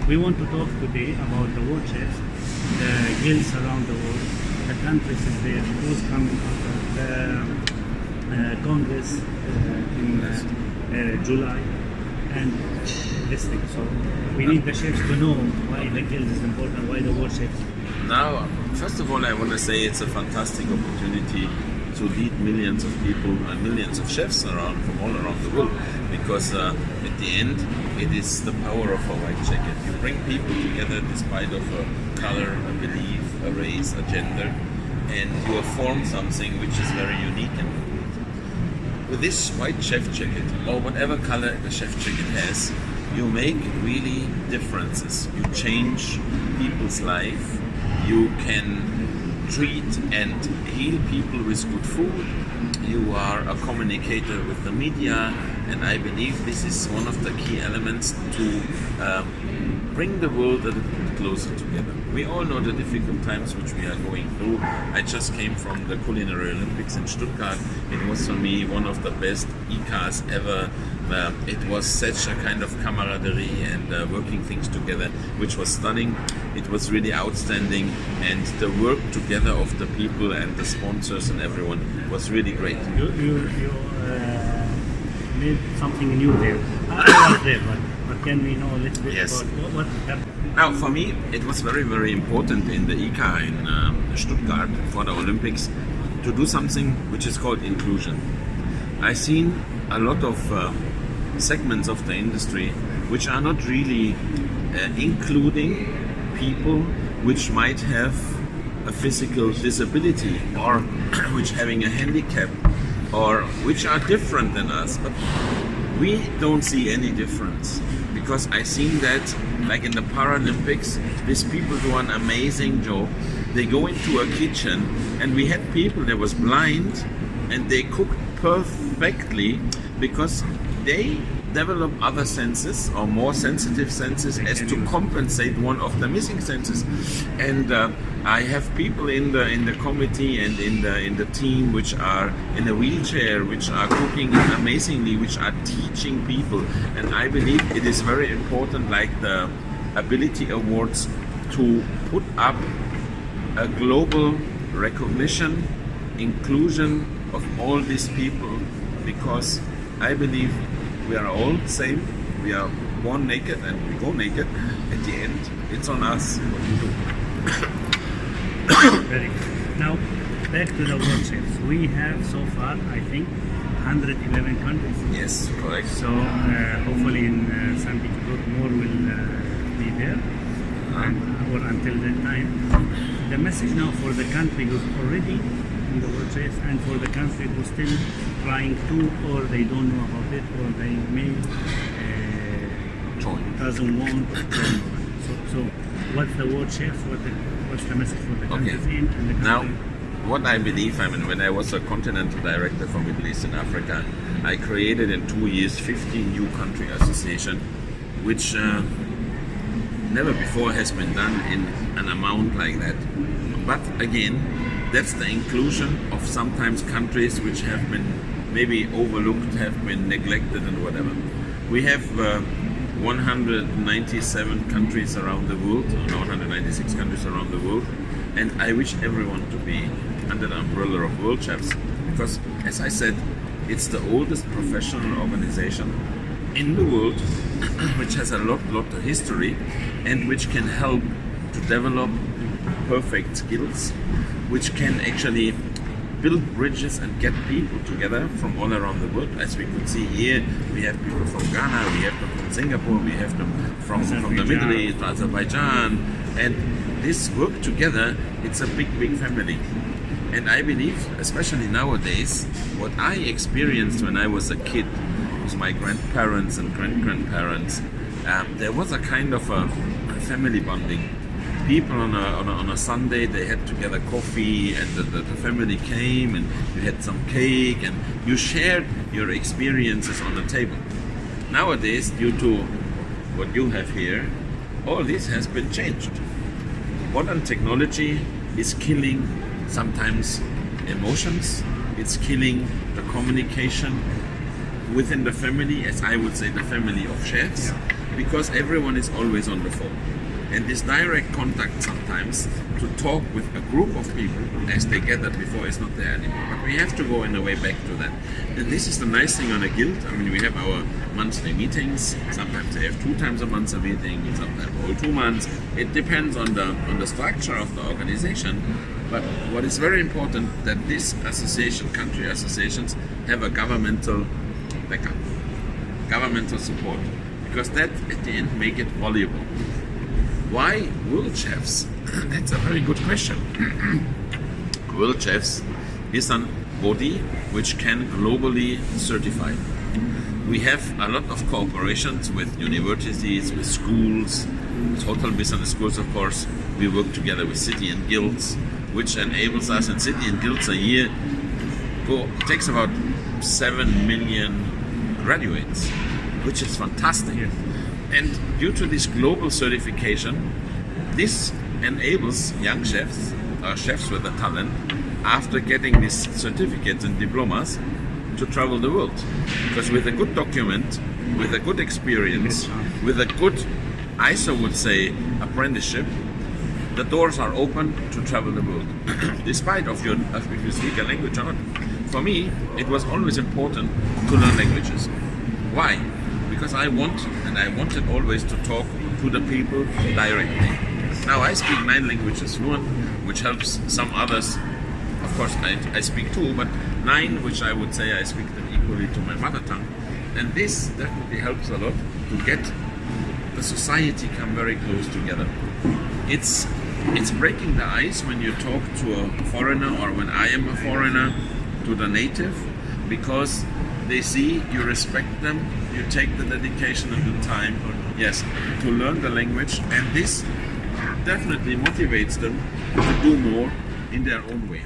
We want to talk today about the Worldchefs, the guilds around the world, the countries is there, who's coming out of the Congress in July, and this thing. So we need the chefs to know why the guild is important, why the Worldchefs. Now, first of all, I want to say it's a fantastic opportunity to lead millions of people and millions of chefs around from all around the world, because at the end it is the power of a white jacket. You bring people together despite of a color, a belief, a race, a gender, and you have formed something which is very unique. And with this white chef jacket, or whatever color the chef jacket has, you make really differences. You change people's life. You can treat and heal people with good food. You are a communicator with the media, and I believe this is one of the key elements to bring the world a little bit closer together. We all know the difficult times which we are going through. I just came from the Culinary Olympics in Stuttgart. It was for me one of the best ICAs ever. It was such a kind of camaraderie and working things together, which was stunning. It was really outstanding, and the work together of the people and the sponsors and everyone was really great. You made something new there. I was there, but can we know a little bit Yes. about what happened? Now, for me, it was very, very important in the ICA in Stuttgart for the Olympics to do something which is called inclusion. I've seen a lot of segments of the industry which are not really including people which might have a physical disability, or which having a handicap, or which are different than us. But we don't see any difference, because I seen that, like in the Paralympics, these people do an amazing job. They go into a kitchen, and we had people that was blind, and they cooked perfectly because they develop other senses, or more sensitive senses, as to compensate one of the missing senses. And I have people in the committee and in the team which are in a wheelchair, which are cooking amazingly, which are teaching people. And I believe it is very important, like the Ability Awards, to put up a global recognition, inclusion of all these people, because I believe we are all the same. We are born naked and we go naked. At the end, it's on us what we do. Very good. Now, back to the Worldchefs. We have so far, I think, 111 countries. Yes, correct. So hopefully in St. Petersburg more will be there, or until that time. The message now for the country who's already in the Worldchefs, and for the country who's still trying to, or they don't know about it, or they may doesn't want. So what's the Worldchefs? What's the message for the countries in and the country? Now, what I believe, when I was a continental director for Middle East and Africa, I created in 2 years 15 new country association, which never before has been done in an amount like that. But again, that's the inclusion of sometimes countries which have been maybe overlooked, have been neglected and whatever. We have 197 countries around the world, or 196 countries around the world, and I wish everyone to be under the umbrella of Worldchefs, because, as I said, it's the oldest professional organization in the world, which has a lot of history, and which can help to develop perfect skills, which can actually build bridges and get people together from all around the world. As we could see here, we have people from Ghana, we have them from Singapore, we have them from the Middle East, Azerbaijan, and this work together, it's a big family. And I believe, especially nowadays, what I experienced when I was a kid with my grandparents and great-grandparents, there was a kind of a family bonding. People on a Sunday, they had together coffee, and the family came, and you had some cake, and you shared your experiences on the table. Nowadays, due to what you have here, all this has been changed. Modern technology is killing sometimes emotions, it's killing the communication within the family, as I would say, the family of chefs. because everyone is always on the phone. And this direct contact sometimes to talk with a group of people as they gathered before is not there anymore. But we have to go in a way back to that. And this is the nice thing on a guild. I mean, we have our monthly meetings. Sometimes they have 2 times a month a meeting, sometimes all 2 months. It depends on the structure of the organization. But what is very important that this association, country associations, have a governmental backup, governmental support, because that at the end make it valuable. Why Worldchefs? That's a very good question. Worldchefs is a body which can globally certify. We have a lot of cooperations with universities, with schools, with hotel business schools, of course. We work together with city and guilds, which enables us, and city and guilds a year takes about 7 million graduates, which is fantastic. Yes. And due to this global certification, this enables young chefs, chefs with a talent, after getting these certificates and diplomas, to travel the world. Because with a good document, with a good experience, with a good, ISO would say, apprenticeship, the doors are open to travel the world, despite of if you speak a language or not. For me, it was always important to learn languages. Why? Because I wanted always to talk to the people directly. Now I speak 9 languages fluent, which helps some others. Of course, I speak 2, but 9, which I would say I speak them equally to my mother tongue. And this definitely helps a lot to get the society come very close together. It's breaking the ice when you talk to a foreigner, or when I am a foreigner, to the native, because they see you respect them, you take the dedication and the time, yes, to learn the language, and this definitely motivates them to do more in their own way.